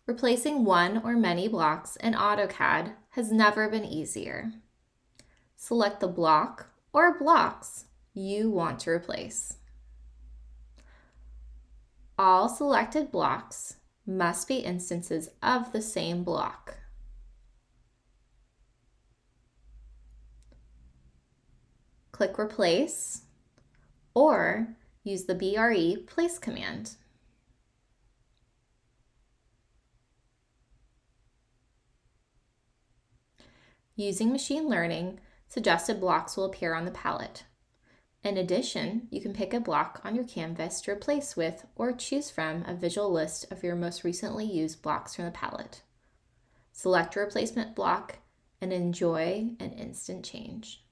Replacing one or many blocks in Autocad has never been easier. Select the block or blocks you want to replace. All selected blocks must be instances of the same block. Click Replace or use the BRE Place command. Using machine learning, suggested blocks will appear on the palette. In addition, you can pick a block on your canvas to replace with or choose from a visual list of your most recently used blocks from the palette. Select your replacement block and enjoy an instant change.